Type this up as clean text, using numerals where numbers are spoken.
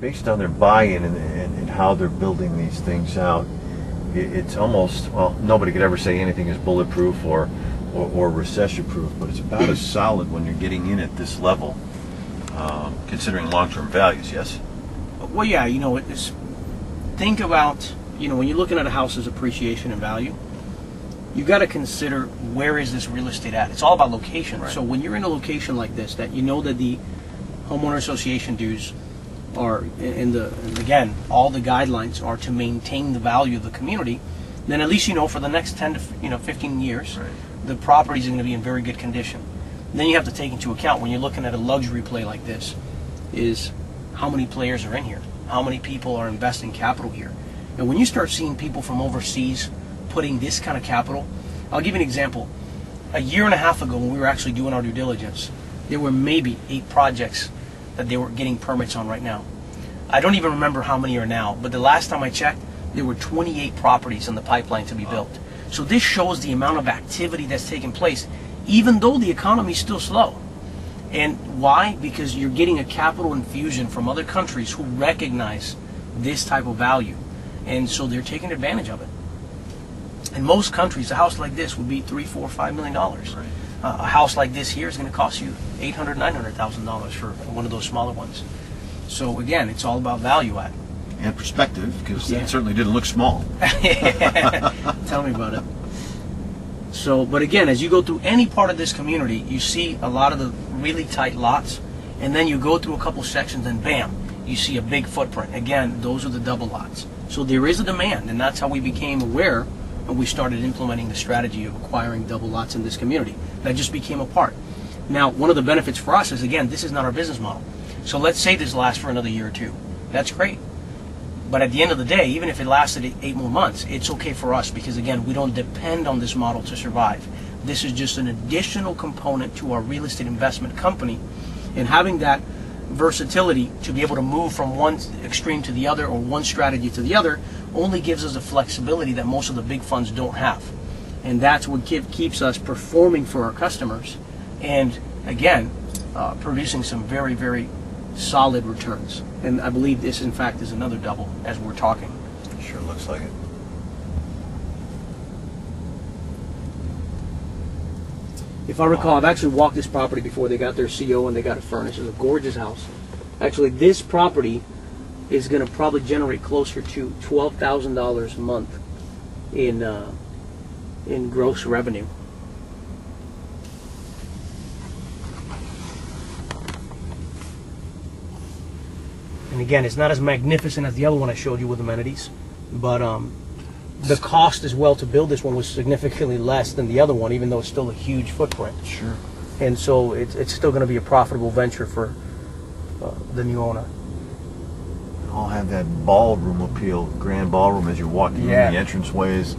based on their buy-in and how they're building these things out, it's almost, well, nobody could ever say anything is bulletproof or recession-proof, but it's about as solid when you're getting in at this level, considering long-term values, yes? Well, yeah, think about, when you're looking at a house's appreciation and value, you got to consider where is this real estate at. It's all about location. Right. So when you're in a location like this, that that the homeowner association dues are, and again, all the guidelines are to maintain the value of the community, then at least for the next 10 to 15 years, right, the properties are going to be in very good condition. Then you have to take into account when you're looking at a luxury play like this, is how many players are in here, how many people are investing capital here. And when you start seeing people from overseas putting this kind of capital, I'll give you an example. A year and a half ago, when we were actually doing our due diligence, there were maybe 8 projects that they were getting permits on right now. I don't even remember how many are now, but the last time I checked, there were 28 properties in the pipeline to be built. So this shows the amount of activity that's taking place, even though the economy is still slow. And why? Because you're getting a capital infusion from other countries who recognize this type of value. And so they're taking advantage of it. In most countries, a house like this would be $3, $4, $5 million. right. A house like this here is going to cost you $800,000, $900,000 for one of those smaller ones. So again, it's all about value add. And perspective, because Yeah. it certainly didn't look small. Tell me about it. So, but again, as you go through any part of this community, you see a lot of the really tight lots, and then you go through a couple sections and bam, you see a big footprint. Again, those are the double lots. So there is a demand, and that's how we became aware and we started implementing the strategy of acquiring double lots in this community. That just became a part. Now, one of the benefits for us is, again, this is not our business model. So let's say this lasts for another year or two. That's great. But at the end of the day, even if it lasted 8 more months, it's okay for us because, again, we don't depend on this model to survive. This is just an additional component to our real estate investment company. And having that versatility to be able to move from one extreme to the other or one strategy to the other only gives us a flexibility that most of the big funds don't have. And that's what keeps us performing for our customers and, again, producing some very, very solid returns. And I believe this, in fact, is another double as we're talking. Sure looks like it. If I recall, I've actually walked this property before. They got their CO and they got it furnished. It's a gorgeous house. Actually, this property is going to probably generate closer to $12,000 a month in gross revenue. And again, it's not as magnificent as the other one I showed you with amenities, but the cost as well to build this one was significantly less than the other one, even though it's still a huge footprint. Sure. And so it's still going to be a profitable venture for the new owner. All have that ballroom appeal, grand ballroom as you're walking in. The entranceways,